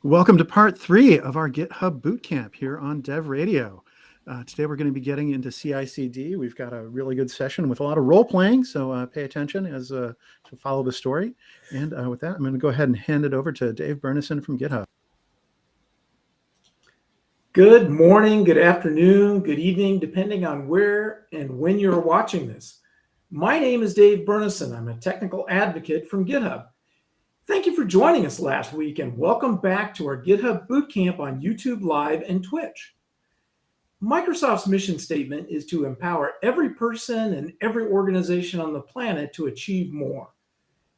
Welcome to part 3 of our GitHub Bootcamp here on Dev Radio. Today we're going to be getting into CI/CD. We've got a really good session with a lot of role playing, so pay attention as to follow the story. And with that, I'm going to go ahead and hand it over to Dave Burnison from GitHub. Good morning, good afternoon, good evening, depending on where and when you're watching this. My name is Dave Burnison. I'm a technical advocate from GitHub. Thank you for joining us last week and welcome back to our GitHub Bootcamp on YouTube Live and Twitch. Microsoft's mission statement is to empower every person and every organization on the planet to achieve more.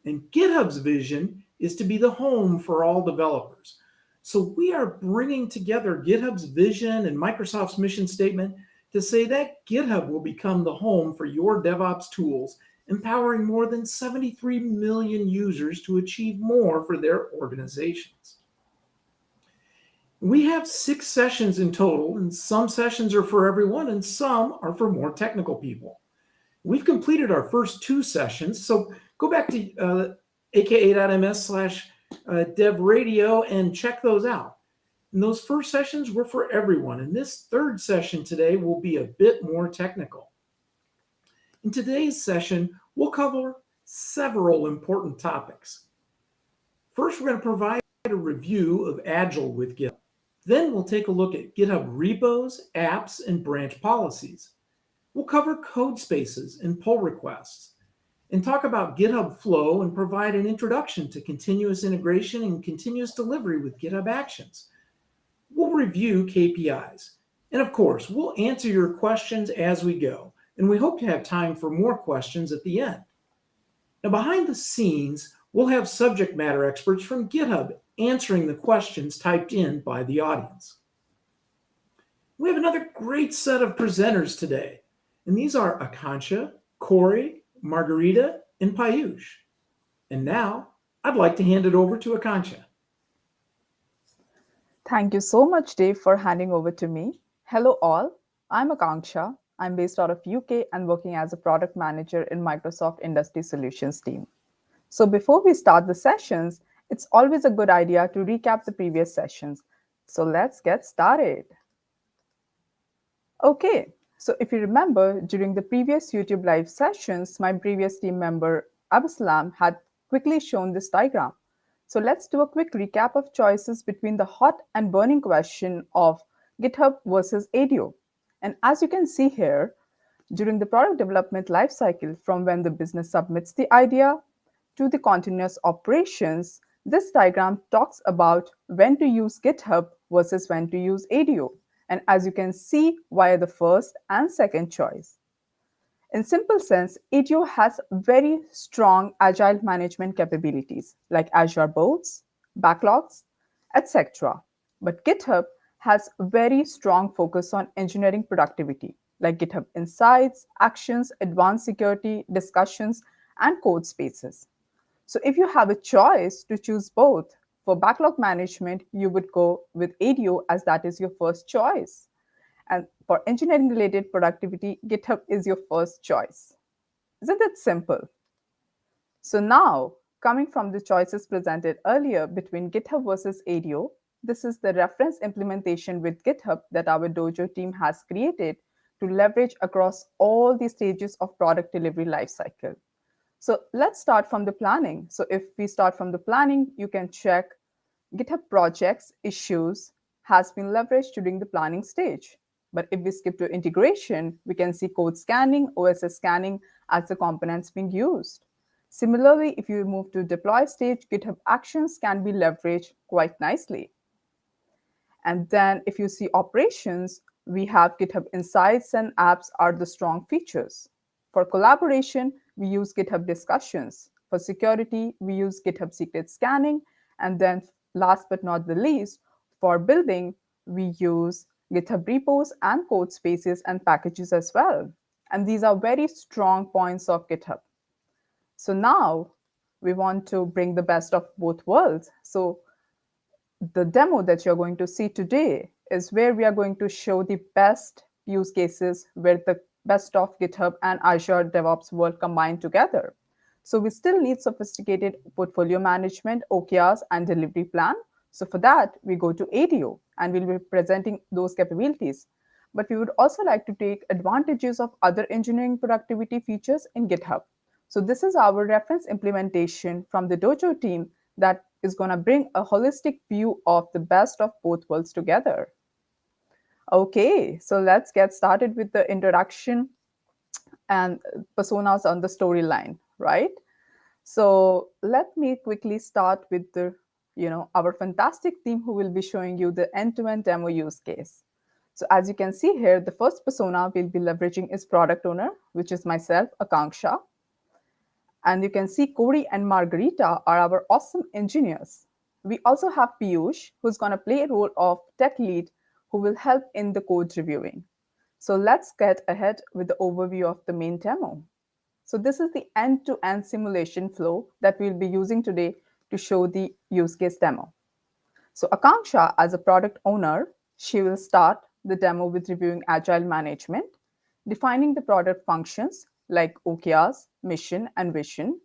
And GitHub's vision is to be the home for all developers. So we are bringing together GitHub's vision and Microsoft's mission statement to say that GitHub will become the home for your DevOps tools, empowering more than 73 million users to achieve more for their organizations. We have 6 sessions in total, and some sessions are for everyone and some are for more technical people. We've completed our first 2 sessions, so go back to aka.ms/devradio and check those out. And those first sessions were for everyone, and this third session today will be a bit more technical. In today's session, we'll cover several important topics. First, we're going to provide a review of Agile with GitHub. Then we'll take a look at GitHub Repos, Apps, and branch policies. We'll cover Codespaces and pull requests, and talk about GitHub Flow and provide an introduction to continuous integration and continuous delivery with GitHub Actions. We'll review KPIs. And of course, we'll answer your questions as we go. And we hope to have time for more questions at the end. Now, behind the scenes, we'll have subject matter experts from GitHub answering the questions typed in by the audience. We have another great set of presenters today, and these are Akansha, Corey, Margarita, and Payush. And now, I'd like to hand it over to Akansha. Thank you so much, Dave, for handing over to me. Hello all, I'm Akanksha. I'm based out of UK and working as a product manager in Microsoft Industry Solutions team. So before we start the sessions, it's always a good idea to recap the previous sessions. So let's get started. Okay, so if you remember, during the previous YouTube live sessions, my previous team member, Abusalam, had quickly shown this diagram. So let's do a quick recap of choices between the hot and burning question of GitHub versus ADO. And as you can see here, during the product development lifecycle, from when the business submits the idea to the continuous operations, this diagram talks about when to use GitHub versus when to use ADO. And as you can see, via the first and second choice. In simple sense, ADO has very strong agile management capabilities like Azure boards, backlogs, etc. But GitHub has very strong focus on engineering productivity, like GitHub Insights, Actions, Advanced Security, Discussions, and Codespaces. So if you have a choice to choose both, for backlog management, you would go with ADO as that is your first choice. And for engineering-related productivity, GitHub is your first choice. Isn't it simple? So now, coming from the choices presented earlier between GitHub versus ADO, this is the reference implementation with GitHub that our Dojo team has created to leverage across all the stages of product delivery lifecycle. So let's start from the planning. So if we start from the planning, you can check GitHub projects, issues has been leveraged during the planning stage. But if we skip to integration, we can see code scanning, OSS scanning as the components being used. Similarly, if you move to deploy stage, GitHub Actions can be leveraged quite nicely. And then if you see operations, we have GitHub Insights and Apps are the strong features. For collaboration, we use GitHub Discussions. For security, we use GitHub Secret Scanning. And then last but not the least, for building, we use GitHub Repos and Codespaces and packages as well. And these are very strong points of GitHub. So now we want to bring the best of both worlds. So the demo that you're going to see today is where we are going to show the best use cases where the best of GitHub and Azure DevOps world combined together. So we still need sophisticated portfolio management, OKRs, and delivery plan. So for that, we go to ADO and we'll be presenting those capabilities. But we would also like to take advantages of other engineering productivity features in GitHub. So this is our reference implementation from the Dojo team that is going to bring a holistic view of the best of both worlds together. Okay, so let's get started with the introduction and personas on the storyline, right? So let me quickly start with the, our fantastic team who will be showing you the end-to-end demo use case. So as you can see here, the first persona we'll be leveraging is product owner, which is myself, Akanksha. And you can see Corey and Margarita are our awesome engineers. We also have Piyush, who's going to play a role of tech lead, who will help in the code reviewing. So let's get ahead with the overview of the main demo. So this is the end-to-end simulation flow that we'll be using today to show the use case demo. So Akanksha, as a product owner, she will start the demo with reviewing Agile management, defining the product functions like OKRs, mission, and vision.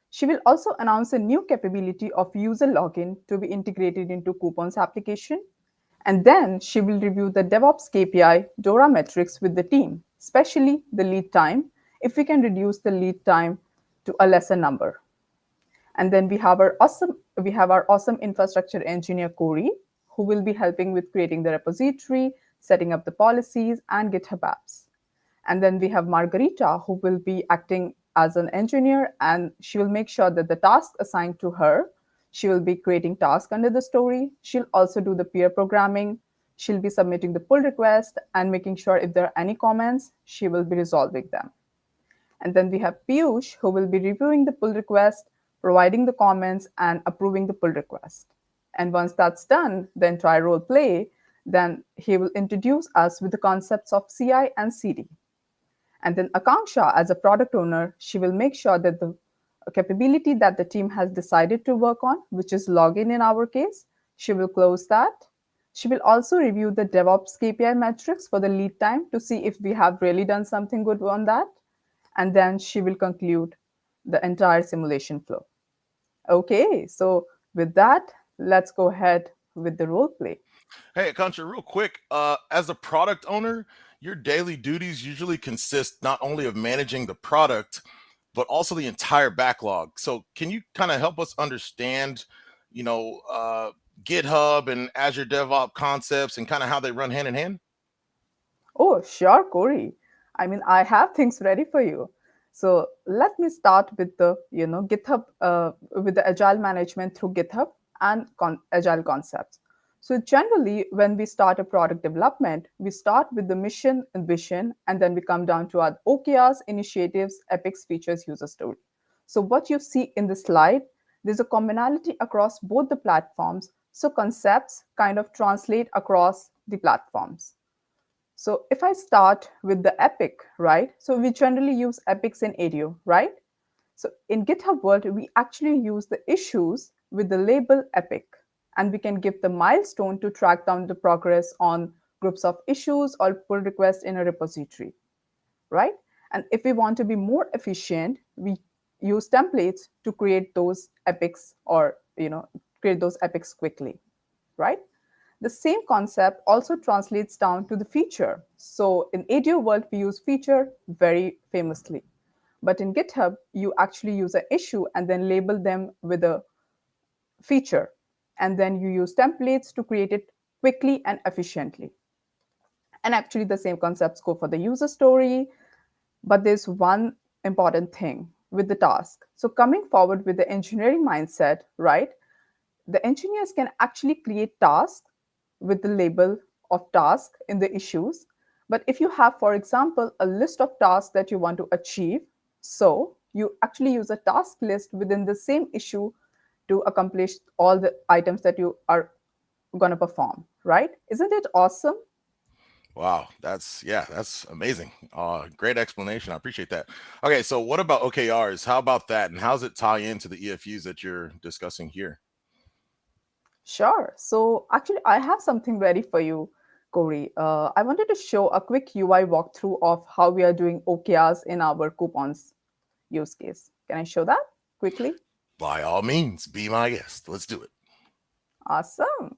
She will also announce a new capability of user login to be integrated into Coupon's application. And then she will review the DevOps KPI DORA metrics with the team, especially the lead time, if we can reduce the lead time to a lesser number. And then we have our awesome infrastructure engineer, Corey, who will be helping with creating the repository, setting up the policies, and GitHub Apps. And then we have Margarita, who will be acting as an engineer, and she will make sure that the task assigned to her, she will be creating tasks under the story. She'll also do the peer programming. She'll be submitting the pull request and making sure if there are any comments, she will be resolving them. And then we have Piyush, who will be reviewing the pull request, providing the comments, and approving the pull request. And once that's done, the entire role play, then he will introduce us with the concepts of CI and CD. And then Akanksha, as a product owner, she will make sure that the capability that the team has decided to work on, which is login in our case, she will close that. She will also review the DevOps KPI metrics for the lead time to see if we have really done something good on that. And then she will conclude the entire simulation flow. Okay, so with that, let's go ahead with the role play. Hey, Contra, real quick, as a product owner, your daily duties usually consist not only of managing the product, but also the entire backlog. So can you kind of help us understand, GitHub and Azure DevOps concepts and kind of how they run hand in hand? Oh, sure, Corey. I mean, I have things ready for you. So let me start with the, GitHub, with the agile management through GitHub and agile concepts. So generally, when we start a product development, we start with the mission and vision, and then we come down to our OKRs, initiatives, epics, features, user story. So what you see in the slide, there's a commonality across both the platforms. So concepts kind of translate across the platforms. So if I start with the epic, right? So we generally use epics in ADO, right? So in GitHub world, we actually use the issues with the label epic, and we can give the milestone to track down the progress on groups of issues or pull requests in a repository, right? And if we want to be more efficient, we use templates to create those epics or, create those epics quickly, right? The same concept also translates down to the feature. So in ADO world, we use feature very famously. But in GitHub, you actually use an issue and then label them with a feature. And then you use templates to create it quickly and efficiently. And actually, the same concepts go for the user story. But there's one important thing with the task. So coming forward with the engineering mindset, right? The engineers can actually create tasks with the label of task in the issues. But if you have, for example, a list of tasks that you want to achieve, so you actually use a task list within the same issue to accomplish all the items that you are going to perform, right? Isn't it awesome? Wow, that's amazing. Great explanation. I appreciate that. Okay, so what about OKRs? How about that? And how does it tie into the EFUs that you're discussing here? Sure. So actually, I have something ready for you, Corey. I wanted to show a quick UI walkthrough of how we are doing OKRs in our coupons use case. Can I show that quickly? By all means, be my guest. Let's do it. Awesome.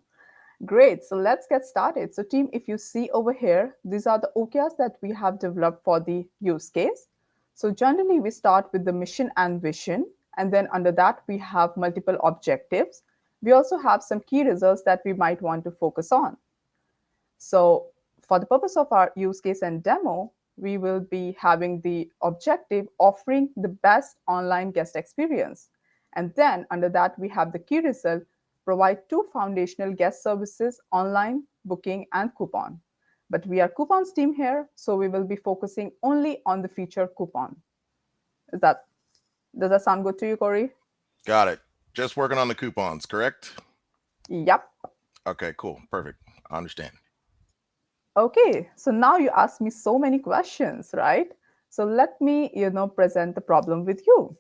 Great. So let's get started. So team, if you see over here, these are the OKRs that we have developed for the use case. So generally, we start with the mission and vision. And then under that, we have multiple objectives. We also have some key results that we might want to focus on. So for the purpose of our use case and demo, we will be having the objective offering the best online guest experience. And then under that, we have the key result, provide 2 foundational guest services, online, booking, and coupon. But we are coupons team here, so we will be focusing only on the feature coupon. Does that sound good to you, Corey? Got it. Just working on the coupons, correct? Yep. Okay, cool. Perfect. I understand. Okay, so now you asked me so many questions, right? So let me, present the problem with you.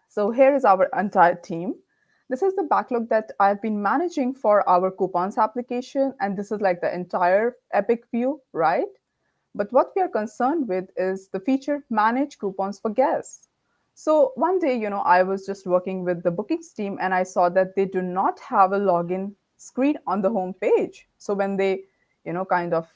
So here is our entire team. This is the backlog that I've been managing for our coupons application, and this is like the entire Epic view, right? But what we are concerned with is the feature manage coupons for guests. So one day, I was just working with the bookings team and I saw that they do not have a login screen on the home page. So when they, kind of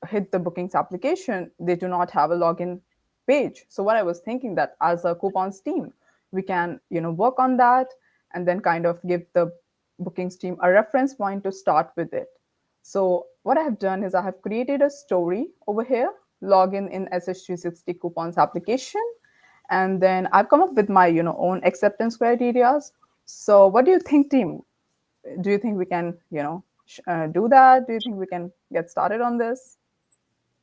hit the bookings application, they do not have a login page. So what I was thinking that as a coupons team, we can, work on that and then kind of give the bookings team a reference point to start with it. So what I have done is I have created a story over here, login in SH360 coupons application. And then I've come up with my, own acceptance criteria. So what do you think, team? Do you think we can, do that? Do you think we can get started on this?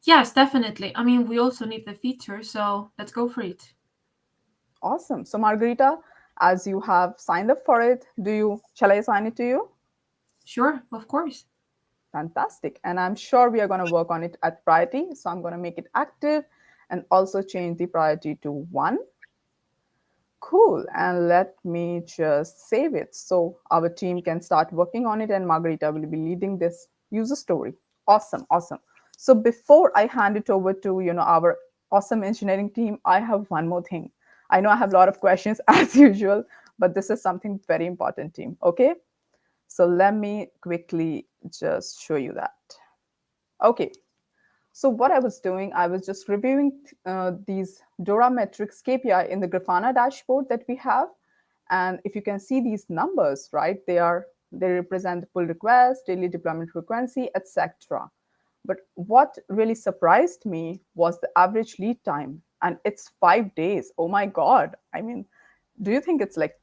Yes, definitely. I mean, we also need the feature, so let's go for it. Awesome. So Margarita, as you have signed up for it, shall I assign it to you? Sure, of course. Fantastic. And I'm sure we are going to work on it at priority. So I'm going to make it active and also change the priority to 1. Cool. And let me just save it so our team can start working on it and Margarita will be leading this user story. Awesome. Awesome. So before I hand it over to, our awesome engineering team, I have one more thing. I know I have a lot of questions as usual, but this is something very important, team. Okay. So let me quickly just show you that. Okay. So what I was doing, I was just reviewing these DORA metrics KPI in the Grafana dashboard that we have. And if you can see these numbers, right, they represent the pull request, daily deployment frequency, etc. But what really surprised me was the average lead time, and it's 5 days. Oh my God. I mean, do you think it's like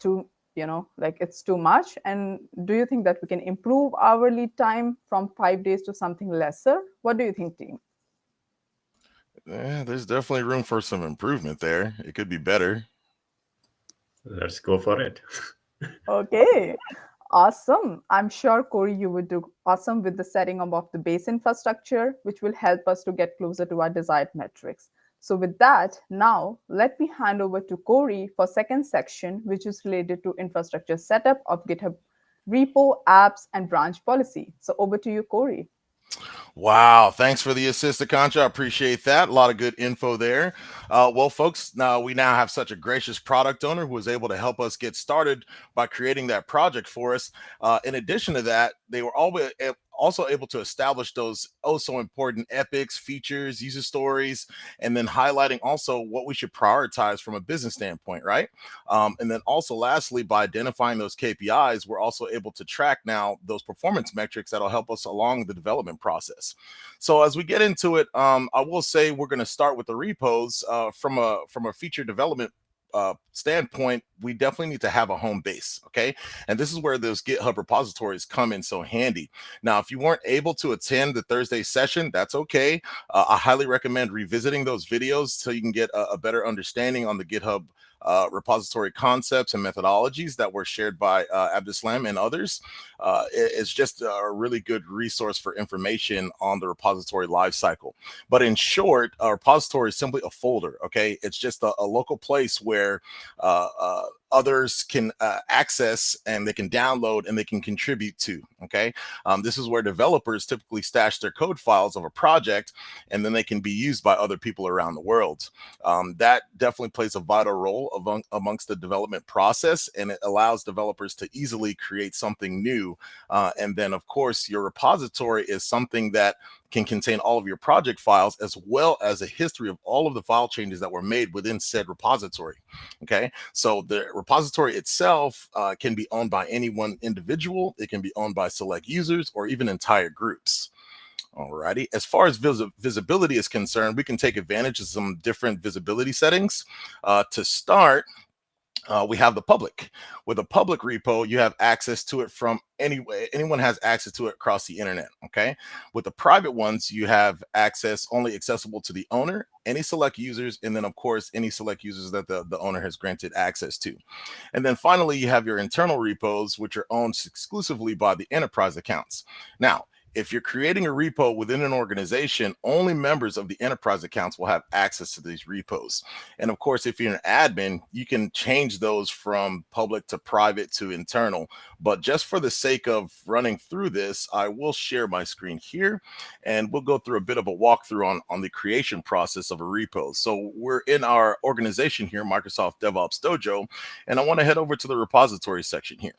it's too much? And do you think that we can improve our lead time from 5 days to something lesser? What do you think, team? Yeah, there's definitely room for some improvement there. It could be better. Let's go for it. Okay, awesome. I'm sure, Corey, you would do awesome with the setting up of the base infrastructure, which will help us to get closer to our desired metrics. So with that, now let me hand over to Corey for second section, which is related to infrastructure setup of GitHub repo, apps, and branch policy. So over to you, Corey. Wow, thanks for the assist, Akancha. I appreciate that. A lot of good info there. Well, folks, we now have such a gracious product owner who was able to help us get started by creating that project for us. In addition to that, they were also able to establish those so important epics, features, user stories, and then highlighting also what we should prioritize from a business standpoint, right? And then also lastly, by identifying those KPIs, we're also able to track now those performance metrics that'll help us along the development process. So as we get into it, I will say we're going to start with the repos from a feature development standpoint. We definitely need to have a home base. Okay. And this is where those GitHub repositories come in so handy. Now, if you weren't able to attend the Thursday session, that's okay. I highly recommend revisiting those videos so you can get a better understanding on the GitHub repository concepts and methodologies that were shared by Abdeslam and others. It's just a really good resource for information on the repository lifecycle. But in short, a repository is simply a folder, okay? It's just a local place where others can access, and they can download, and they can contribute to, okay? This is where developers typically stash their code files of a project, and then they can be used by other people around the world. That definitely plays a vital role amongst the development process, and it allows developers to easily create something new. And then, of course, your repository is something that can contain all of your project files, as well as a history of all of the file changes that were made within said repository. Okay, so the repository itself can be owned by any one individual. It can be owned by select users or even entire groups. Alrighty, as far as visibility is concerned, we can take advantage of some different visibility settings. To start, we have the public. With a public repo, you have access to it from anyone has access to it across the internet. Okay, with the private ones, you have access only accessible to the owner, any select users, and then of course any select users that the owner has granted access to. And then finally, you have your internal repos, which are owned exclusively by the enterprise accounts. Now, if you're creating a repo within an organization, only members of the enterprise accounts will have access to these repos. And of course, if you're an admin, you can change those from public to private to internal. But just for the sake of running through this, I will share my screen here, and we'll go through a bit of a walkthrough on the creation process of a repo. So we're in our organization here, Microsoft DevOps Dojo, and I want to head over to the repository section here.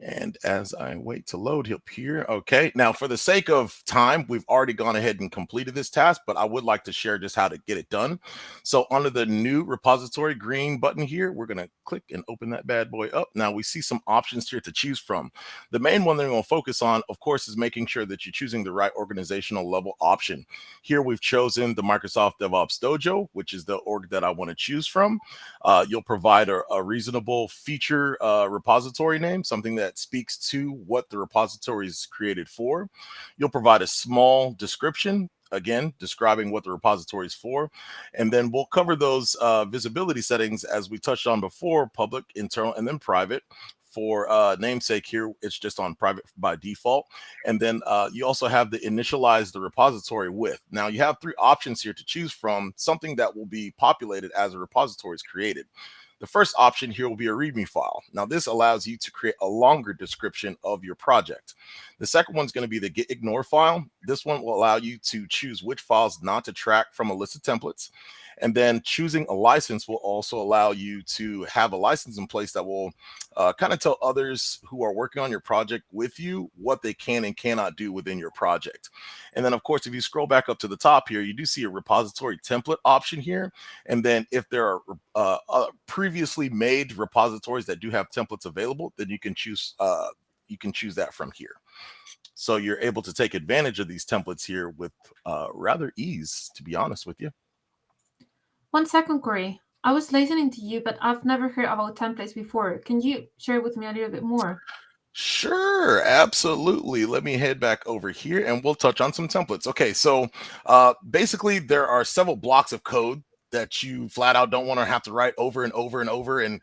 And as I wait to load up here, okay, now for the sake of time, we've already gone ahead and completed this task, but I would like to share just how to get it done. So under the new repository green button here, we're going to click and open that bad boy up. Now we see some options here to choose from. The main one that we're going to focus on, of course, is making sure that you're choosing the right organizational level option. Here we've chosen the Microsoft DevOps Dojo, which is the org that I want to choose from. You'll provide a reasonable feature repository name, something that speaks to what the repository is created for. You'll provide a small description, again, describing what the repository is for. And then we'll cover those visibility settings as we touched on before: public, internal, and then private. For namesake here, it's just on private by default. And then you also have the initialize the repository with. Now you have three options here to choose from, something that will be populated as a repository is created. The first option here will be a README file. Now this allows you to create a longer description of your project. The second one's going to be the git ignore file. This one will allow you to choose which files not to track from a list of templates. And then choosing a license will also allow you to have a license in place that will kind of tell others who are working on your project with you what they can and cannot do within your project. And then, of course, if you scroll back up to the top here, you do see a repository template option here. And then if there are previously made repositories that do have templates available, then you can choose that from here. So you're able to take advantage of these templates here with rather ease, to be honest with you. 1 second, Corey. I was listening to you, but I've never heard about templates before. Can you share with me a little bit more? Sure, absolutely. Let me head back over here and we'll touch on some templates. Okay, so basically there are several blocks of code that you flat out don't want to have to write over and over and over and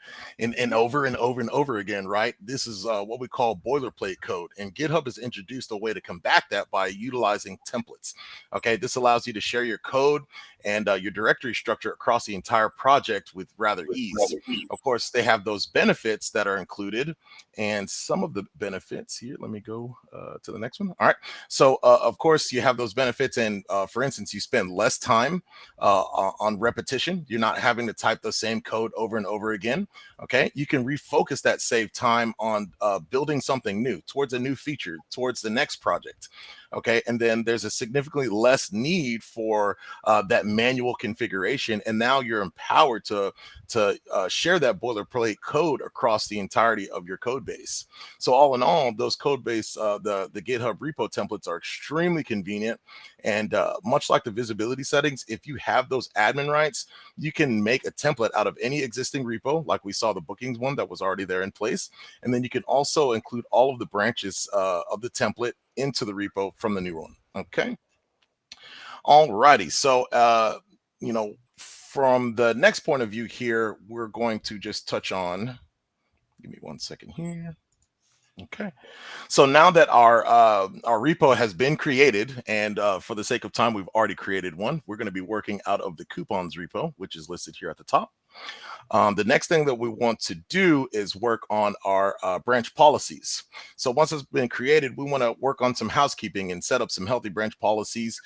over and over and over again, right? This is what we call boilerplate code, and GitHub has introduced a way to combat that by utilizing templates. Okay, this allows you to share your code and your directory structure across the entire project with rather ease. Of course, they have those benefits that are included, and some of the benefits here, let me go to the next one. All right, so of course you have those benefits, and for instance, you spend less time on repetition. You're not having to type the same code over and over again. Okay, you can refocus that saved time on building something new, towards a new feature, towards the next project. Okay, and then there's a significantly less need for that manual configuration, and now you're empowered to share that boilerplate code across the entirety of your code base. So all in all, those code base, the GitHub repo templates are extremely convenient, and much like the visibility settings, if you have those admin rights, you can make a template out of any existing repo, like we saw the bookings one that was already there in place, and then you can also include all of the branches of the template into the repo from the new one. Okay. All righty. So, from the next point of view here, we're going to just touch on, give me 1 second here. Okay. So now that our repo has been created, and for the sake of time, we've already created one, we're going to be working out of the coupons repo, which is listed here at the top. The next thing that we want to do is work on our branch policies. So once it's been created, we want to work on some housekeeping and set up some healthy branch policies,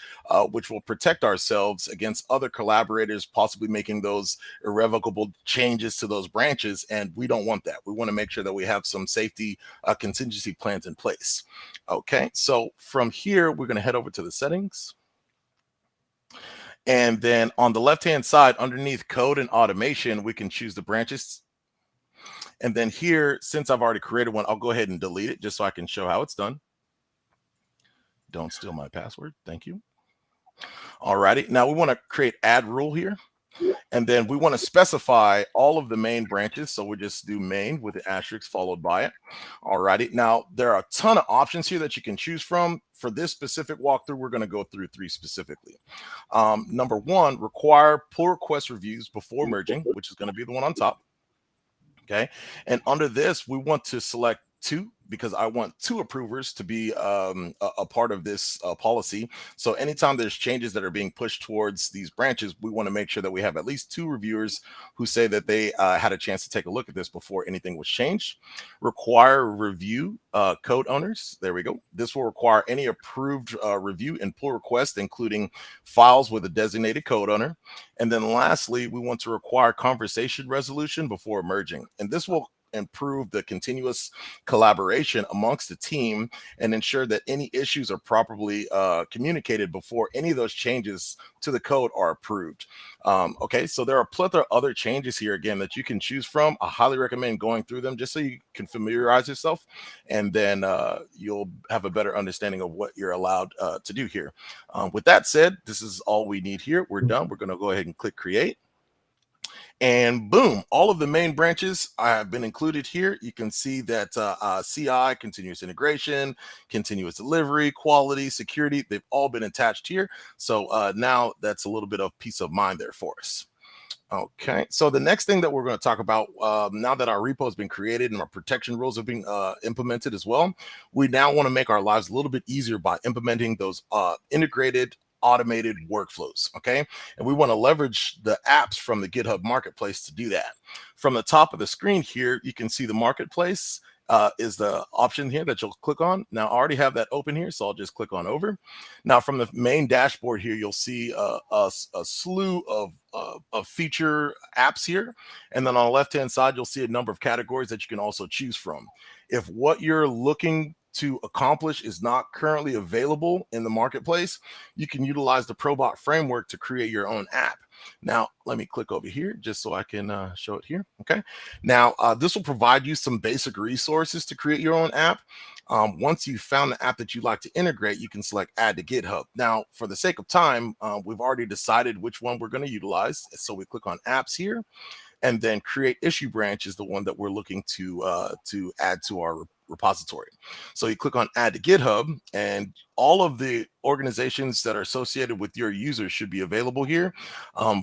which will protect ourselves against other collaborators possibly making those irrevocable changes to those branches. And we don't want that. We want to make sure that we have some safety contingency plans in place. Okay, so from here, we're going to head over to the settings. And then on the left-hand side, underneath code and automation, we can choose the branches. And then here, since I've already created one, I'll go ahead and delete it just so I can show how it's done. Don't steal my password. Thank you. All righty. Now we want to create add rule here. And then we want to specify all of the main branches. So we just do main with the asterisk followed by it. All righty. Now there are a ton of options here that you can choose from. For this specific walkthrough, we're going to go through 3 specifically. Number 1, require pull request reviews before merging, which is going to be the one on top. Okay. And under this, we want to select 2 because I want 2 approvers to be a part of this policy. So anytime there's changes that are being pushed towards these branches, we want to make sure that we have at least 2 reviewers who say that they had a chance to take a look at this before anything was changed. Require review code owners. There we go. This will require any approved review and pull request, including files with a designated code owner. And then lastly, we want to require conversation resolution before merging. And this will improve the continuous collaboration amongst the team and ensure that any issues are properly communicated before any of those changes to the code are approved. Okay, so there are a plethora of other changes here, again, that you can choose from. I highly recommend going through them just so you can familiarize yourself, and then you'll have a better understanding of what you're allowed to do here. With that said, this is all we need here. We're done. We're going to go ahead and click create. And boom, all of the main branches have been included here. You can see that CI, continuous integration, continuous delivery, quality, security, they've all been attached here. So now that's a little bit of peace of mind there for us. Okay, so the next thing that we're going to talk about, now that our repo has been created and our protection rules have been implemented as well, we now want to make our lives a little bit easier by implementing those integrated automated workflows. Okay, and we want to leverage the apps from the GitHub marketplace to do that. From the top of the screen here, you can see the marketplace is the option here that you'll click on. Now I already have that open here, so I'll just click on over. Now from the main dashboard here, you'll see a slew of feature apps here, and then on the left hand side you'll see a number of categories that you can also choose from. If what you're looking to accomplish is not currently available in the marketplace, you can utilize the Probot framework to create your own app. Now, let me click over here just so I can show it here. Okay. Now, this will provide you some basic resources to create your own app. Once you've found the app that you'd like to integrate, you can select add to GitHub. Now, for the sake of time, we've already decided which one we're going to utilize. So we click on apps here, and then create issue branch is the one that we're looking to add to our repository. So you click on add to GitHub, and all of the organizations that are associated with your users should be available here.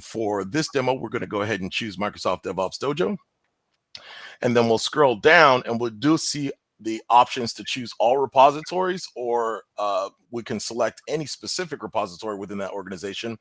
For this demo, we're going to go ahead and choose Microsoft DevOps Dojo. And then we'll scroll down and we'll see the options to choose all repositories, or we can select any specific repository within that organization.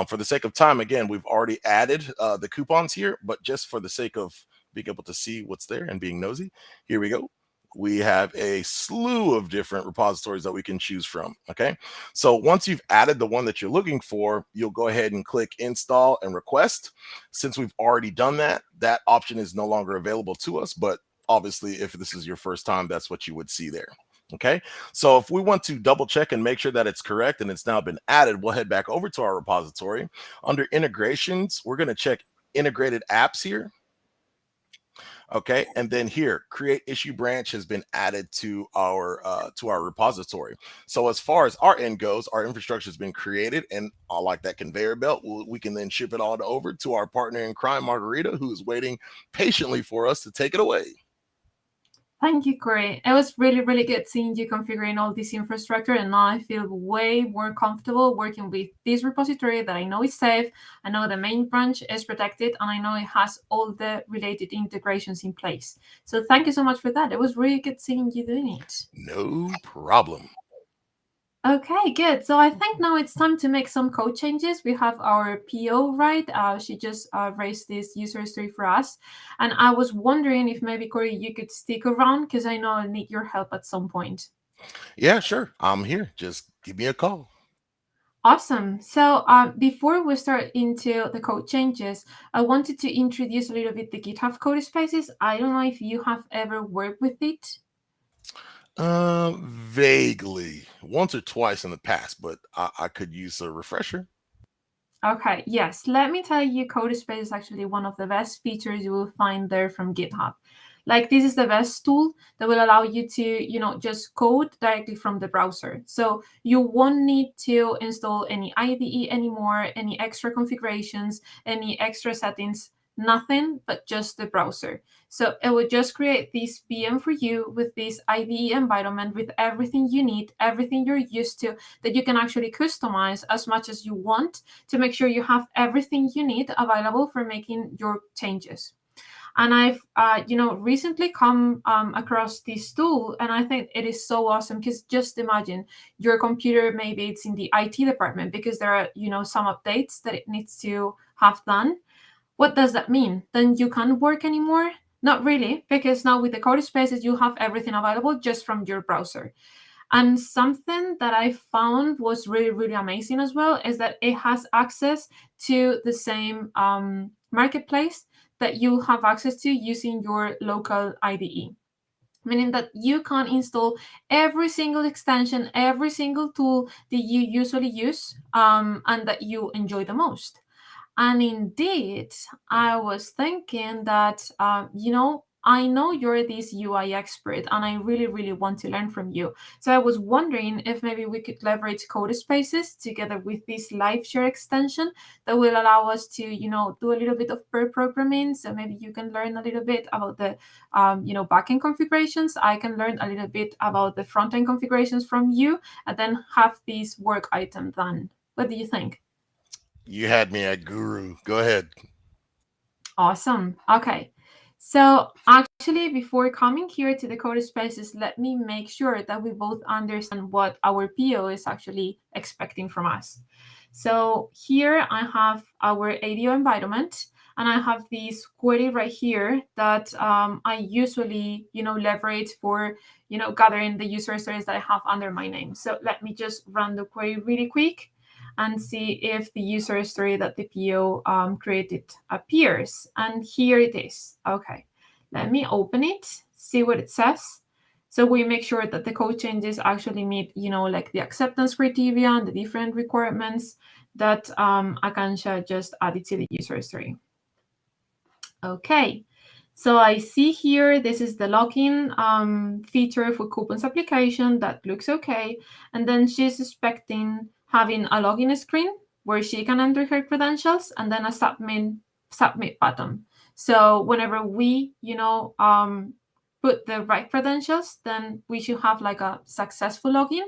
For the sake of time, again, we've already added the coupons here, but just for the sake of being able to see what's there and being nosy, here we go. We have a slew of different repositories that we can choose from. Okay, so once you've added the one that you're looking for, you'll go ahead and click install and request. Since we've already done that, that option is no longer available to us, but obviously if this is your first time, that's what you would see there. Okay, so if we want to double check and make sure that it's correct and it's now been added, we'll head back over to our repository. Under integrations, we're going to check integrated apps here. Okay, and then here, create issue branch has been added to our repository. So as far as our end goes, our infrastructure has been created, and like that conveyor belt, we can then ship it all over to our partner in crime, Margarita, who is waiting patiently for us to take it away. Thank you, Corey. It was really, really good seeing you configuring all this infrastructure, and now I feel way more comfortable working with this repository that I know is safe, I know the main branch is protected, and I know it has all the related integrations in place. So thank you so much for that. It was really good seeing you doing it. No problem. Okay, good. So I think now it's time to make some code changes. We have our PO, right? She just raised this user story for us. And I was wondering if maybe, Corey, you could stick around because I know I'll need your help at some point. Yeah, sure. I'm here. Just give me a call. Awesome. So before we start into the code changes, I wanted to introduce a little bit the GitHub Codespaces. I don't know if you have ever worked with it. Vaguely, once or twice in the past, but I could use a refresher. Okay, yes. Let me tell you, Codespace is actually one of the best features you will find there from GitHub. Like, this is the best tool that will allow you to, just code directly from the browser. So you won't need to install any IDE anymore, any extra configurations, any extra settings, nothing but just the browser. So it will just create this VM for you with this IDE environment with everything you need, everything you're used to, that you can actually customize as much as you want to make sure you have everything you need available for making your changes. And I've, recently come across this tool, and I think it is so awesome because just imagine your computer, maybe it's in the IT department because there are, some updates that it needs to have done. What does that mean? Then you can't work anymore? Not really, because now with the Codespaces, you have everything available just from your browser. And something that I found was really, really amazing as well is that it has access to the same marketplace that you have access to using your local IDE. Meaning that you can install every single extension, every single tool that you usually use and that you enjoy the most. And indeed, I was thinking that, I know you're this UI expert and I really, really want to learn from you. So I was wondering if maybe we could leverage Codespaces together with this live share extension that will allow us to, do a little bit of pair programming. So maybe you can learn a little bit about the, backend configurations. I can learn a little bit about the front-end configurations from you and then have this work item done. What do you think? You had me at guru. Go ahead. Awesome. Okay. So actually, before coming here to the Codespaces, let me make sure that we both understand what our PO is actually expecting from us. So here I have our ADO environment, and I have this query right here that I usually, leverage for, gathering the user stories that I have under my name. So let me just run the query really quick and see if the user story that the PO created appears. And here it is. Okay, let me open it, see what it says. So we make sure that the code changes actually meet, like the acceptance criteria and the different requirements that Akansha just added to the user story. Okay, so I see here, this is the login feature for Coupons application. That looks okay. And then she's expecting having a login screen where she can enter her credentials and then a submit button. So whenever we, put the right credentials, then we should have like a successful login.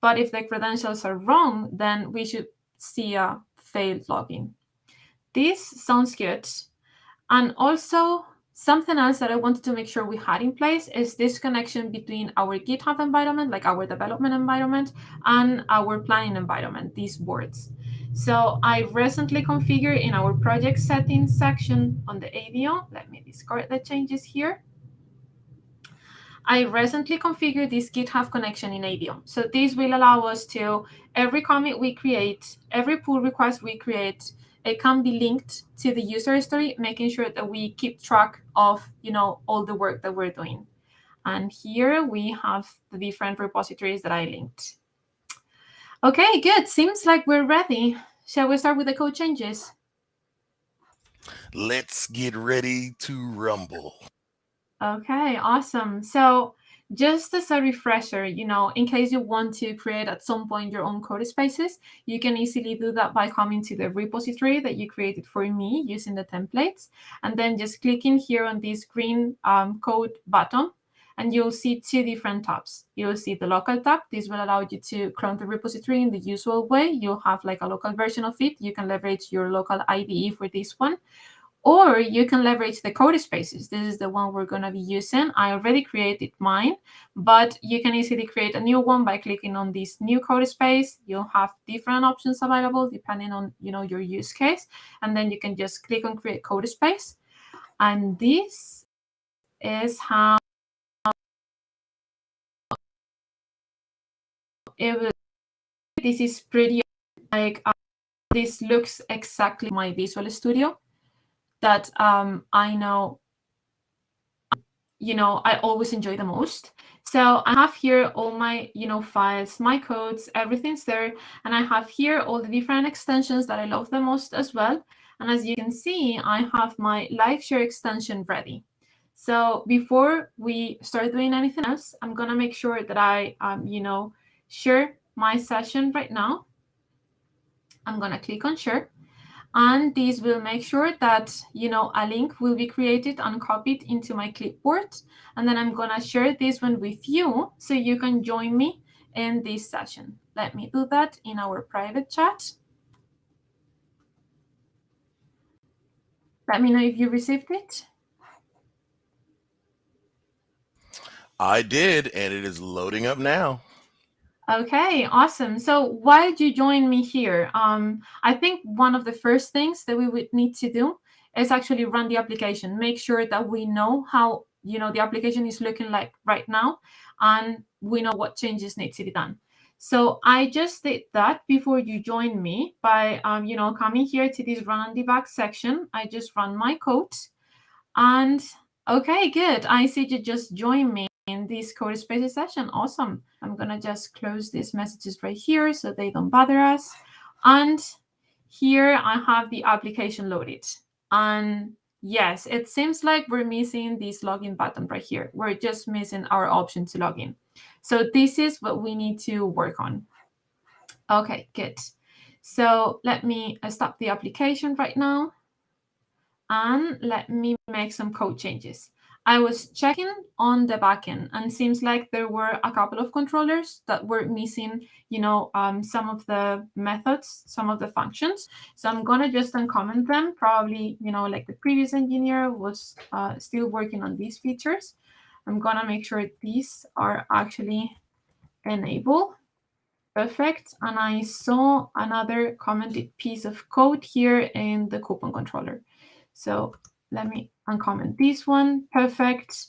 But if the credentials are wrong, then we should see a failed login. This sounds good. And also, something else that I wanted to make sure we had in place is this connection between our GitHub environment, like our development environment, and our planning environment, these boards. So I recently configured in our project settings section on the ADO. Let me discard the changes here. I recently configured this GitHub connection in ADO. So this will allow us to, every commit we create, every pull request we create, it can be linked to the user story, making sure that we keep track of, all the work that we're doing. And here we have the different repositories that I linked. Okay, good. Seems like we're ready. Shall we start with the code changes? Let's get ready to rumble. Okay, awesome. So just as a refresher, in case you want to create at some point your own Codespaces, you can easily do that by coming to the repository that you created for me using the templates, and then just clicking here on this green code button. and you'll see two different tabs. You'll see the local tab. This will allow you to clone the repository in the usual way. You'll have like a local version of it. You can leverage your local IDE for this one. Or you can leverage the Codespaces. This is the one we're going to be using. I already created mine, but you can easily create a new one by clicking on this new Codespace. You'll have different options available depending on your use case, and then you can just click on Create Codespace. And this is how it will. This is pretty like this looks exactly my Visual Studio that I know I always enjoy the most. So I have here all my files, my codes, everything's there, and I have here all the different extensions that I love the most as well. And as you can see, I have my live share extension ready. So before we start doing anything else, I'm gonna make sure that I share my session right now. I'm gonna click on share. And this will make sure that, a link will be created and copied into my clipboard. And then I'm going to share this one with you so you can join me in this session. Let me do that in our private chat. Let me know if you received it. I did, and it is loading up now. Okay, awesome. So why did you join me here? I think one of the first things that we would need to do is actually run the application, make sure that we know how the application is looking like right now, and we know what changes need to be done. So I just did that before you joined me by coming here to this run and debug section. I just run my code, and okay, good. I see you just joined me in this Codespaces session. Awesome. I'm gonna just close these messages right here so they don't bother us. And here I have the application loaded. And yes, it seems like we're missing this login button right here. We're just missing our option to log in. So this is what we need to work on. Okay, good. So let me stop the application right now. And let me make some code changes. I was checking on the backend, and seems like there were a couple of controllers that were missing, some of the methods, some of the functions. So I'm gonna just uncomment them. Probably, like the previous engineer was still working on these features. I'm gonna make sure these are actually enabled. Perfect. And I saw another commented piece of code here in the coupon controller. So let me uncomment this one. Perfect.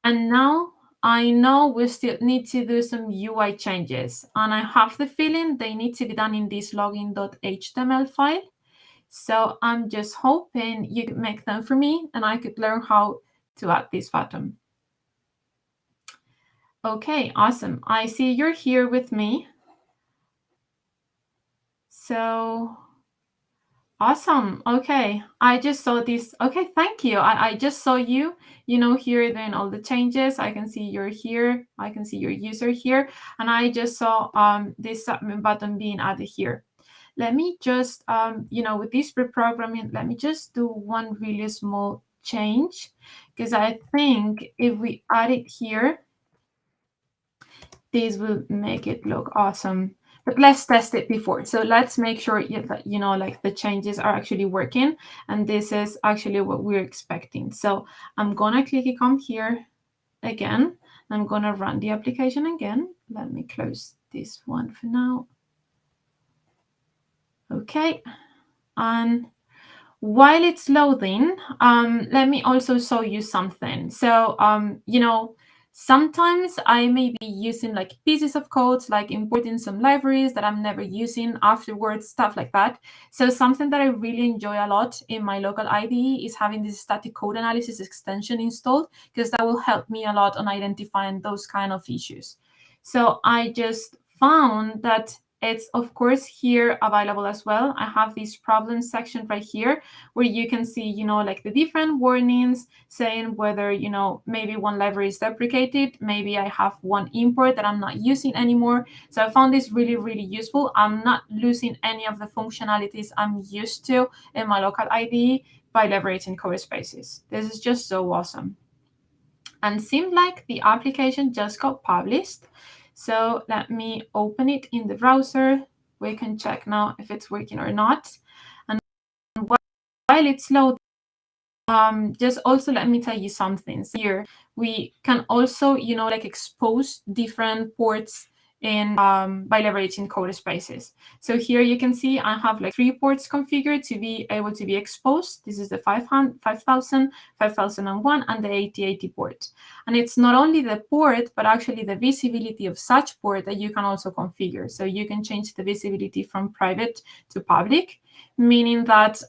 And now I know we still need to do some UI changes. And I have the feeling they need to be done in this login.html file. So I'm just hoping you could make them for me and I could learn how to add this button. Okay, awesome. I see you're here with me. So awesome. Okay, I just saw this. Okay, thank you. I just saw you, here doing all the changes. I can see you're here. I can see your user here. And I just saw this submit button being added here. Let me just, with this reprogramming, let me just do one really small change, because I think if we add it here, this will make it look awesome. But let's test it before. So let's make sure that, like the changes are actually working. And this is actually what we're expecting. So I'm going to click come here again. I'm going to run the application again. Let me close this one for now. Okay. And while it's loading, let me also show you something. So, sometimes I may be using like pieces of codes, like importing some libraries that I'm never using afterwards, stuff like that. So something that I really enjoy a lot in my local IDE is having this static code analysis extension installed, because that will help me a lot on identifying those kind of issues. So I just found that it's, of course, here available as well. I have this problem section right here where you can see, like the different warnings saying whether, maybe one library is deprecated, maybe I have one import that I'm not using anymore. So I found this really, really useful. I'm not losing any of the functionalities I'm used to in my local IDE by leveraging Codespaces. This is just so awesome. and seemed like the application just got published. So let me open it in the browser. We can check now if it's working or not. And while it's loading, just also let me tell you something. So here we can also, like expose different ports in by leveraging Codespaces. So here you can see I have like 3 ports configured to be able to be exposed. This is the 5000, 5001, and the 8080 port. And it's not only the port, but actually the visibility of such port that you can also configure. So you can change the visibility from private to public, meaning that,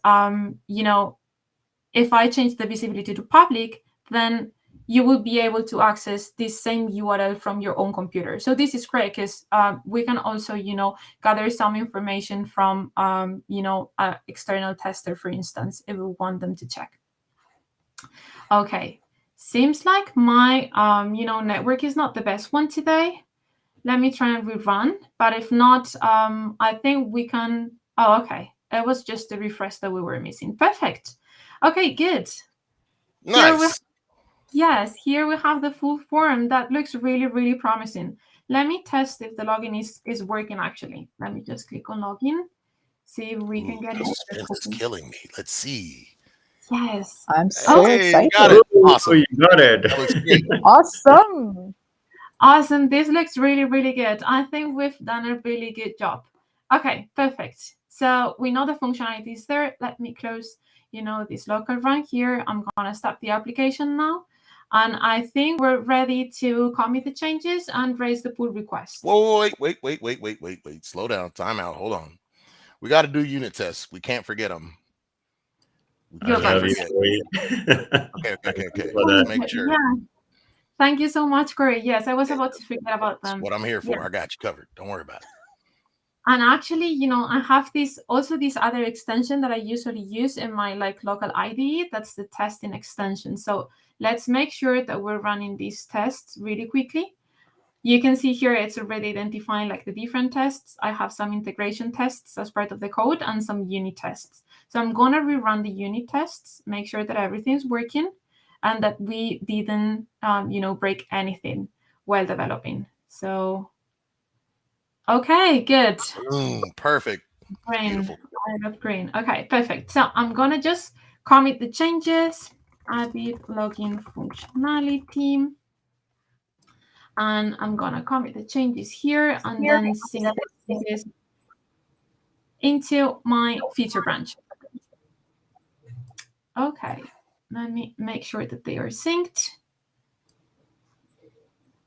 if I change the visibility to public, then you will be able to access this same URL from your own computer. So this is great because we can also, gather some information from, an external tester, for instance, if we want them to check. Okay, seems like my, network is not the best one today. Let me try and rerun. But if not, I think we can. Oh, okay. It was just the refresh that we were missing. Perfect. Okay, good. Nice. Here we have the full form. That looks really, really promising. Let me test if the login is working actually. Let me just click on login. See if we can get it. Suspense is killing me. Let's see. Yes. I'm so Hey, excited. got it. Oh, Awesome. you got it. That looks great. Awesome. Awesome. This looks really, really good. I think we've done a really good job. Okay, perfect. So we know the functionality is there. Let me close, this local run here. I'm going to stop the application now. And I think we're ready to commit the changes and raise the pull request. Whoa, wait. Slow down. Time out. Hold on. We got to do unit tests. We can't forget them. You're I love right. you, Corey. Okay. For that. Let's make sure. Yeah. Thank you so much, Corey. Yes, I was about to forget about That's them. what I'm here for. Yeah. I got you covered. Don't worry about it. And actually, I have this other extension that I usually use in my local IDE. That's the testing extension. So let's make sure that we're running these tests really quickly. You can see here it's already identifying the different tests. I have some integration tests as part of the code and some unit tests. So I'm going to rerun the unit tests, make sure that everything's working and that we didn't, break anything while developing. So, okay, good. Perfect. Green. Beautiful. I love green. Okay, perfect. So I'm going to just commit the changes, added login functionality. And I'm going to commit the changes here and then sync this into my feature branch. Okay, let me make sure that they are synced.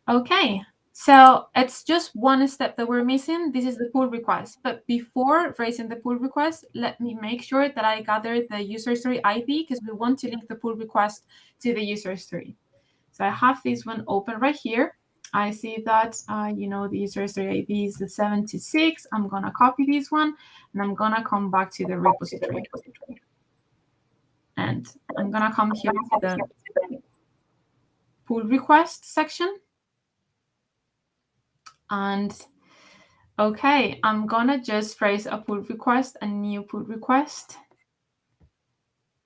Okay, so it's just one step that we're missing. This is the pull request. But before raising the pull request, let me make sure that I gather the user story ID because we want to link the pull request to the user story. So I have this one open right here. I see that, the user story ID is the 76. I'm going to copy this one, and I'm going to come back to the repository. And I'm going to come here to the pull request section. And, okay, I'm going to just raise a pull request, a new pull request.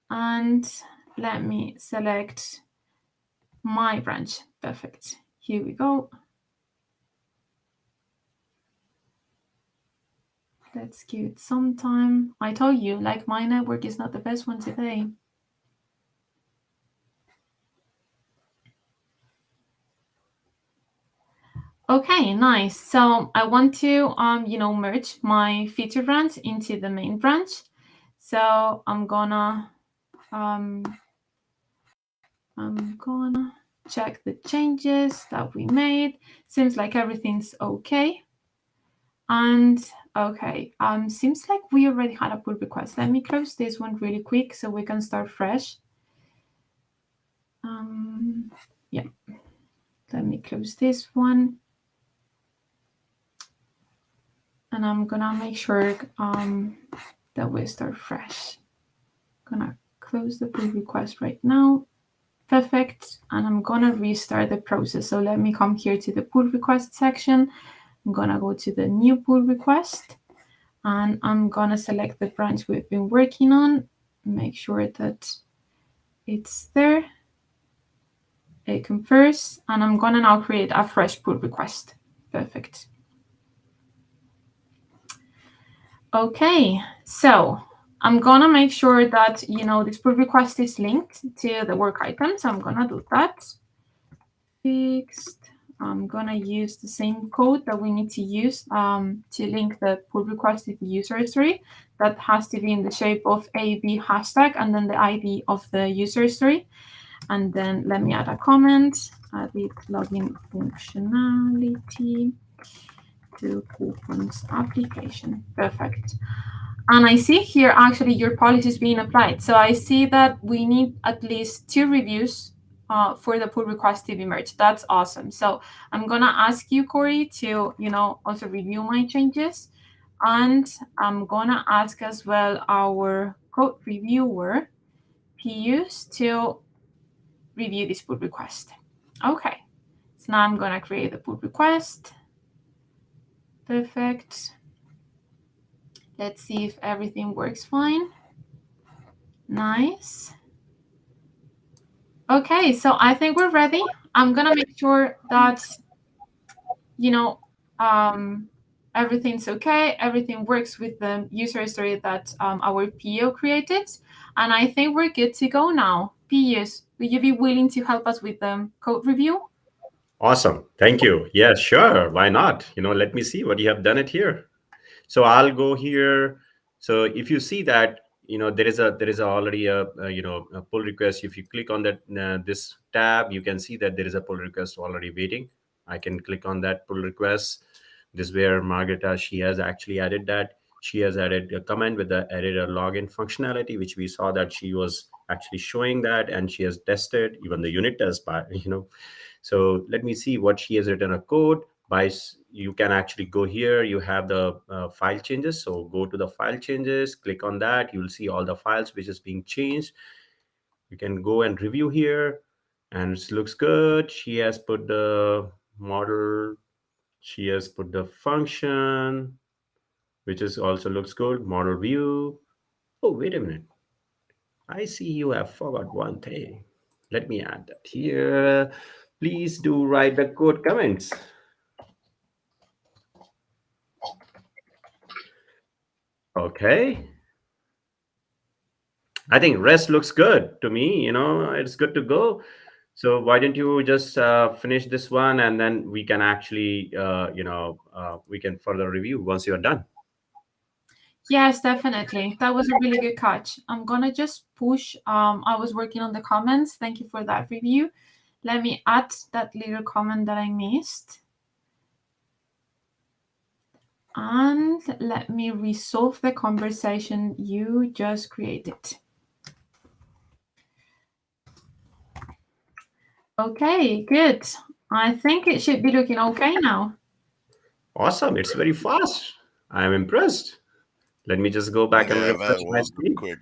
And let me select my branch. Perfect. Here we go. Let's give it some time. I told you, my network is not the best one today. Okay, nice. So I want to, merge my feature branch into the main branch. So I'm gonna check the changes that we made. Seems like everything's okay. And okay, seems like we already had a pull request. Let me close this one really quick so we can start fresh. Yeah, let me close this one. And I'm gonna make sure that we start fresh. Gonna close the pull request right now. Perfect. And I'm gonna restart the process. So let me come here to the pull request section. I'm gonna go to the new pull request and I'm gonna select the branch we've been working on, make sure that it's there. It confers, and I'm gonna now create a fresh pull request. Perfect. Okay, so I'm gonna make sure that this pull request is linked to the work item. So I'm gonna do that. Fixed. I'm gonna use the same code that we need to use to link the pull request to the user history. That has to be in the shape of AB hashtag and then the ID of the user history. And then let me add a comment. Add the login functionality to coupons application. Perfect. And I see here actually your policy is being applied. So I see that we need at least 2 reviews for the pull request to be merged. That's awesome. So I'm gonna ask you, Corey, to also review my changes, and I'm gonna ask as well our code reviewer, Pius, to review this pull request. Okay, so now I'm gonna create the pull request. Perfect. Let's see if everything works fine. Nice. Okay, so I think we're ready. I'm gonna make sure that everything's okay. Everything works with the user history that our PO created, and I think we're good to go now. Pius, will you be willing to help us with the code review? Awesome. Thank you. Yes, sure. Why not? Let me see what you have done it here. So I'll go here. So if you see that, there is already a pull request. If you click on that this tab, you can see that there is a pull request already waiting. I can click on that pull request. This is where Margareta, she has actually added that. She has added a comment with the editor login functionality, which we saw that she was actually showing that, and she has tested even the unit test part, So let me see what she has written a code. You can actually go here. You have the file changes. So go to the file changes, click on that. You'll see all the files which is being changed. You can go and review here, and it looks good. She has put the model. She has put the function, which is also looks good. Model view. Oh, wait a minute. I see you have forgot one thing. Let me add that here. Please do write the code comments. Okay. I think rest looks good to me. It's good to go. So why don't you just finish this one, and then we can actually, we can further review once you're done. Yes, definitely. That was a really good catch. I'm gonna just push. I was working on the comments. Thank you for that review. Let me add that little comment that I missed. And let me resolve the conversation you just created. Okay, good. I think it should be looking okay now. Awesome. It's very fast. I'm impressed. Let me just go back and refresh my screen. Quick.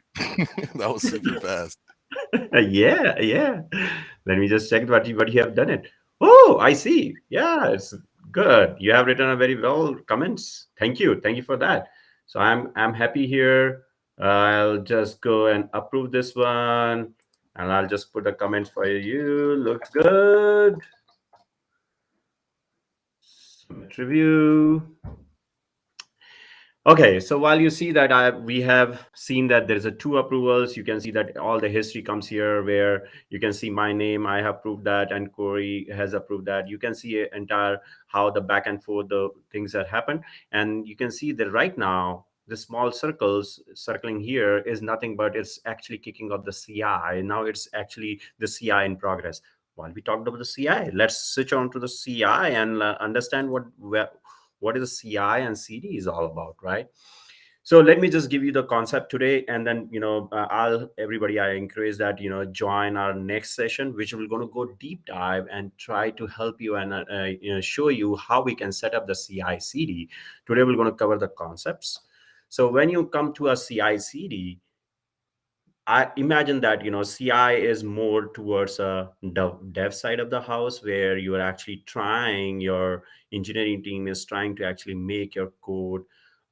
That was super fast. Yeah. Let me just check what you have done it. Oh, I see. Yeah, it's good. You have written a very well comments. Thank you for that. So I'm happy here. I'll just go and approve this one, and I'll just put a comment for you. Looks good. Submit review. Okay, so while you see that we have seen that there's a 2 approvals, you can see that all the history comes here where you can see my name, I have approved that, and Corey has approved that. You can see entire how the back and forth, the things that happen. And you can see that right now, the small circles circling here is nothing but it's actually kicking off the CI. Now it's actually the CI in progress. While we talked about the CI, let's switch on to the CI and understand what is a CI and CD is all about, right? So let me just give you the concept today, and then I encourage that join our next session, which we're going to go deep dive and try to help you and show you how we can set up the CI CD. Today we're going to cover the concepts. So when you come to a CI CD, I imagine that CI is more towards a dev side of the house, where you are actually trying, your engineering team is trying to actually make your code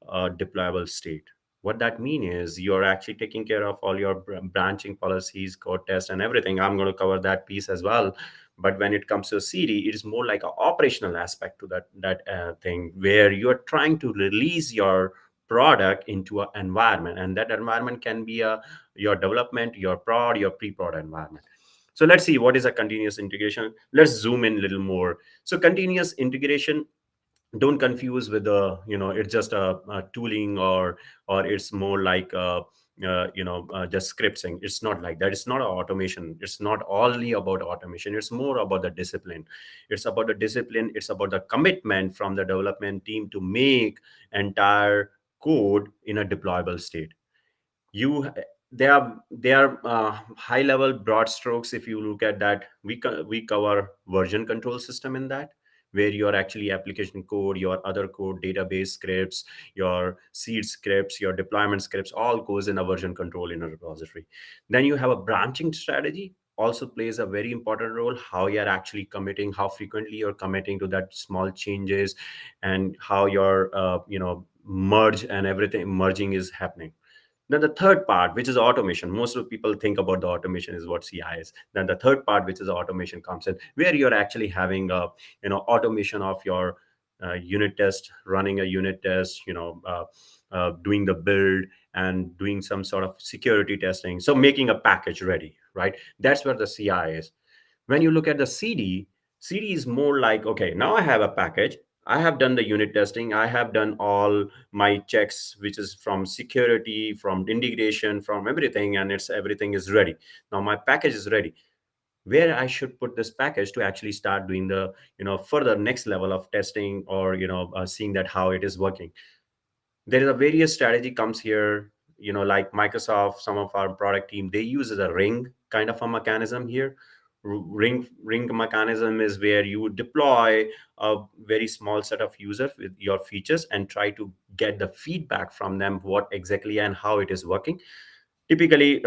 a deployable state. What that means is you're actually taking care of all your branching policies, code tests, and everything. I'm going to cover that piece as well. But when it comes to CD, it is more like an operational aspect to that thing, where you are trying to release your product into an environment, and that environment can be your development, your prod, your pre-prod environment. So let's see what is a continuous integration. Let's zoom in a little more. So continuous integration, don't confuse with the, it's just a tooling, or it's more like just scripting. It's not like that. It's not an automation. It's not only about automation. It's more about the discipline. It's about the discipline. It's about the commitment from the development team to make entire code in a deployable state. you they are high level broad strokes. If you look at that, we cover version control system in that, where your actually application code, your other code, database scripts, your seed scripts, your deployment scripts, all goes in a version control in a repository. Then you have a branching strategy, also plays a very important role. How you're actually committing, how frequently you're committing to that small changes, and how your merge and everything merging is happening. Then the third part, which is automation. Most of people think about the automation is what CI is. Then the third part, which is automation, comes in, where you're actually having a automation of your unit test, running a unit test, doing the build and doing some sort of security testing. So making a package ready, right? That's where the CI is. When you look at the CD is more like, okay, now I have a package. I have done the unit testing. I have done all my checks, which is from security, from integration, from everything, and everything is ready. Now my package is ready. Where I should put this package to actually start doing the further next level of testing, or seeing that how it is working. There is a various strategy comes here, like Microsoft, some of our product team, they use a ring kind of a mechanism here. Ring mechanism is where you would deploy a very small set of users with your features and try to get the feedback from them, what exactly and how it is working. Typically,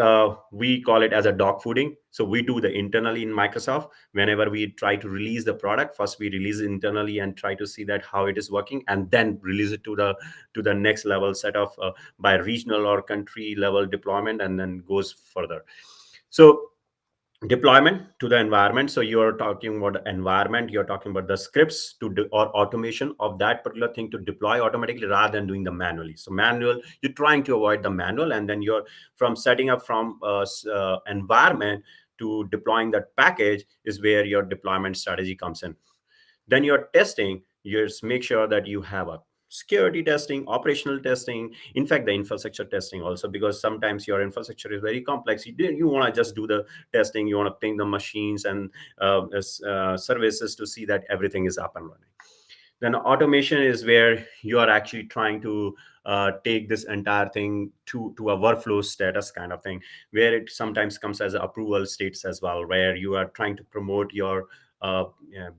we call it as a dog fooding. So we do the internally in Microsoft. Whenever we try to release the product, first we release it internally and try to see that how it is working, and then release it to the next level set of by regional or country level deployment, and then goes further. So deployment to the environment. So you're talking about the environment, you're talking about the scripts to do, or automation of that particular thing to deploy automatically rather than doing the manually. So manual, you're trying to avoid the manual, and then you're from setting up from environment to deploying that package is where your deployment strategy comes in. Then you're testing, you just make sure that you have a security testing, operational testing, in fact the infrastructure testing also, because sometimes your infrastructure is very complex. You want to just do the testing, you want to ping the machines and services to see that everything is up and running. Then automation is where you are actually trying to take this entire thing to a workflow status kind of thing, where it sometimes comes as approval states as well, where you are trying to promote your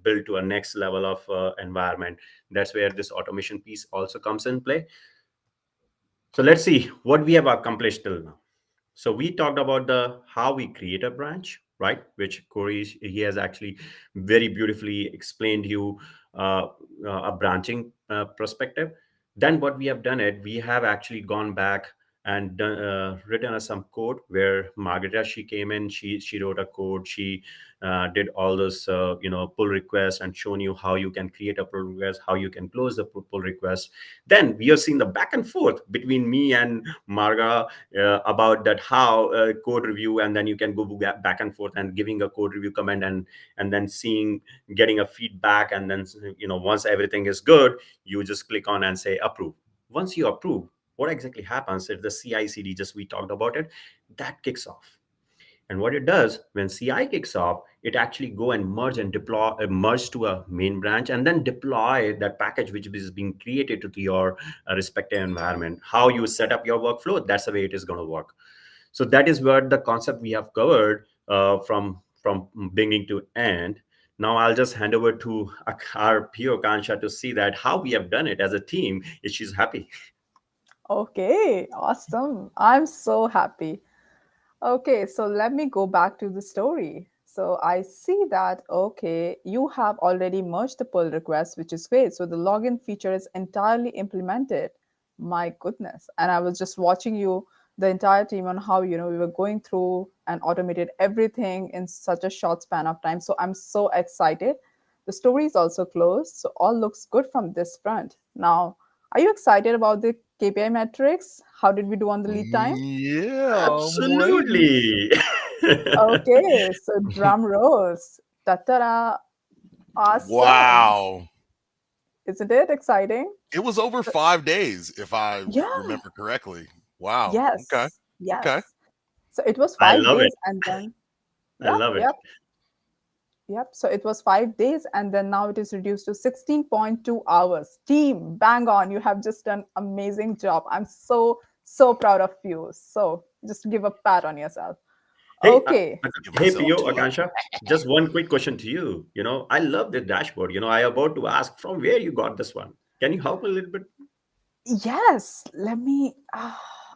build to a next level of environment. That's where this automation piece also comes in play. So let's see what we have accomplished till now. So we talked about the how we create a branch, right? Which Corey, he has actually very beautifully explained you a branching perspective. Then what we have done it, we have actually gone back and written some code where Margarita, she came in, she wrote a code, she did all those pull requests and shown you how you can create a pull request, how you can close the pull request. Then we have seen the back and forth between me and Marga about that how code review, and then you can go back and forth and giving a code review comment, and then seeing, getting a feedback, and then once everything is good, you just click on and say approve. Once you approve, what exactly happens if the CI/CD, just we talked about it, that kicks off. And what it does when CI kicks off, it actually go and merge and deploy, merge to a main branch, and then deploy that package which is being created to your respective environment. How you set up your workflow, that's the way it is going to work. So that is where the concept we have covered from beginning to end. Now I'll just hand over to our PO Kansha to see that how we have done it as a team. If she's happy. Okay, awesome. I'm so happy. Okay, so let me go back to the story. So I see that, okay, you have already merged the pull request, which is great. So the login feature is entirely implemented. My goodness. And I was just watching you the entire team on how we were going through and automated everything in such a short span of time. So I'm so excited. The story is also closed, so all looks good from this front. Now, are you excited about the KPI metrics? How did we do on the lead time? Yeah, I'm waiting. Absolutely. Okay, so drum rolls. Ta-ta-da. Awesome. Wow. Isn't it exciting? It was over 5 days, if I Yeah. remember correctly. Wow. Okay. Yes. Okay. Yes. So it was I five love it. days and then, I yep, love it. yep, yep. So it was 5 days and then now it is reduced to 16.2 hours. Team, bang on. You have just done amazing job. I'm so, so proud of you. So just give a pat on yourself. Hey, Okay. Give hey, myself Pio, to it. Akansha, just one quick question to you. I love the dashboard. I about to ask from where you got this one. Can you help a little bit? Yes, let me.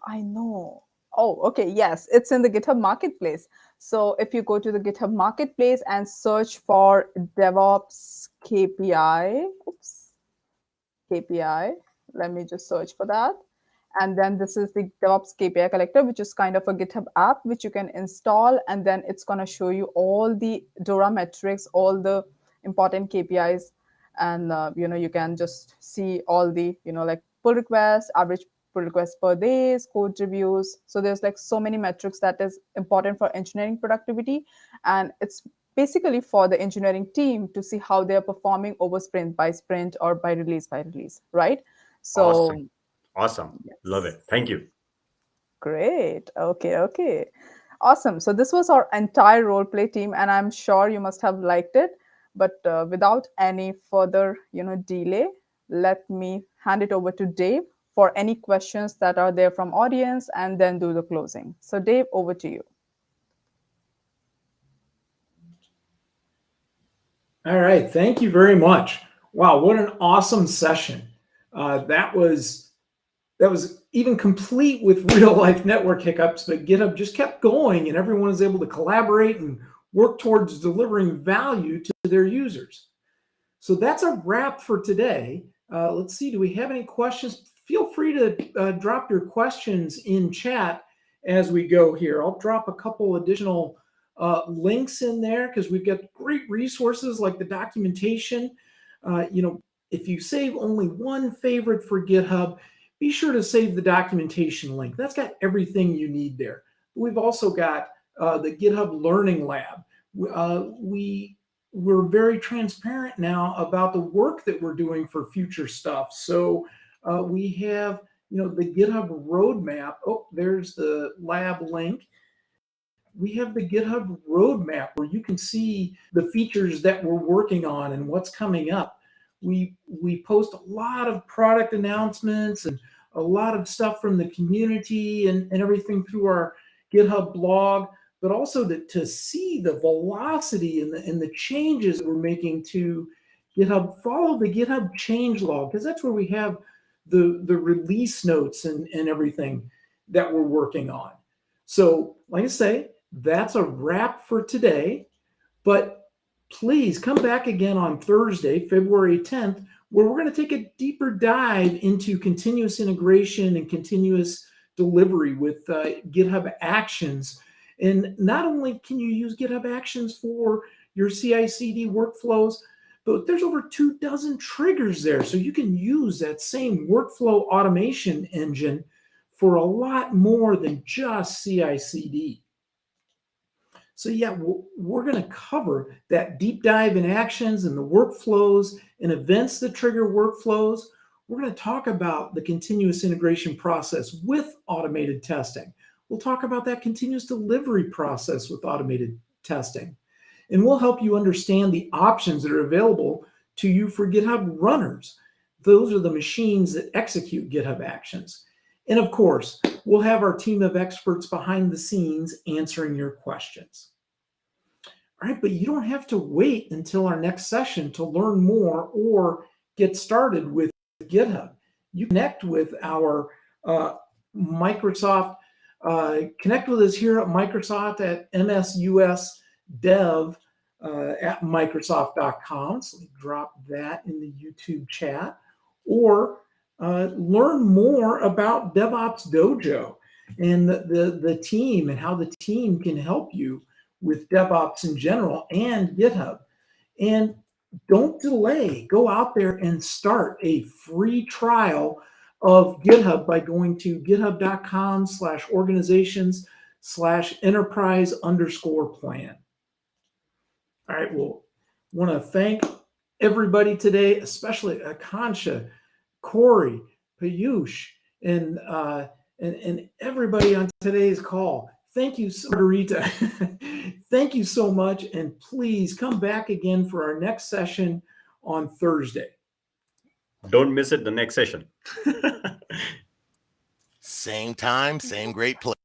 I know. Oh, okay. Yes, it's in the GitHub Marketplace. So if you go to the GitHub Marketplace and search for DevOps KPI, oops, KPI, let me just search for that. And then this is the DevOps KPI collector, which is kind of a GitHub app which you can install. And then it's going to show you all the DORA metrics, all the important KPIs. And, you can just see all the, like pull requests, average pull requests per day, code reviews. So there's like so many metrics that is important for engineering productivity. And it's basically for the engineering team to see how they're performing over sprint by sprint or by release, right? So, Awesome. Awesome. Love yes. it. Thank you. Great. Okay, okay. Awesome. So this was our entire role play team, and I'm sure you must have liked it. But without any further, delay, let me hand it over to Dave for any questions that are there from audience, and then do the closing. So Dave, over to you. All right. Thank you very much. Wow, what an awesome session. That was even complete with real life network hiccups, but GitHub just kept going and everyone was able to collaborate and work towards delivering value to their users. So that's a wrap for today. Let's see, do we have any questions? Feel free to drop your questions in chat as we go here. I'll drop a couple additional links in there because we've got great resources like the documentation. If you save only one favorite for GitHub, be sure to save the documentation link. That's got everything you need there. We've also got the GitHub Learning Lab. We're very transparent now about the work that we're doing for future stuff. So we have, the GitHub roadmap. Oh, there's the lab link. We have the GitHub roadmap where you can see the features that we're working on and what's coming up. We post a lot of product announcements and a lot of stuff from the community and everything through our GitHub blog, but also to see the velocity and the changes that we're making to GitHub. Follow the GitHub change log because that's where we have the release notes and everything that we're working on. So like I say, that's a wrap for today, but please come back again on Thursday, February 10th, where we're going to take a deeper dive into continuous integration and continuous delivery with GitHub Actions. And not only can you use GitHub Actions for your CI/CD workflows, but there's over 24 triggers there. So you can use that same workflow automation engine for a lot more than just CI/CD. So yeah, we're going to cover that deep dive in actions and the workflows and events that trigger workflows. We're going to talk about the continuous integration process with automated testing. We'll talk about that continuous delivery process with automated testing. And we'll help you understand the options that are available to you for GitHub runners. Those are the machines that execute GitHub Actions. And of course, we'll have our team of experts behind the scenes answering your questions. All right, but you don't have to wait until our next session to learn more or get started with GitHub. You connect with our Microsoft, connect with us here at Microsoft at msusdev at Microsoft.com. So drop that in the YouTube chat, or learn more about DevOps Dojo. and the team and how the team can help you with DevOps in general and GitHub. And don't delay. Go out there and start a free trial of GitHub by going to github.com/organizations/enterprise_plan. All right, well, want to thank everybody today, especially Akansha, Corey, Piyush, and everybody on today's call. Thank you, Margarita. Thank you so much, and please come back again for our next session on Thursday. Don't miss it, the next session. Same time, same great place.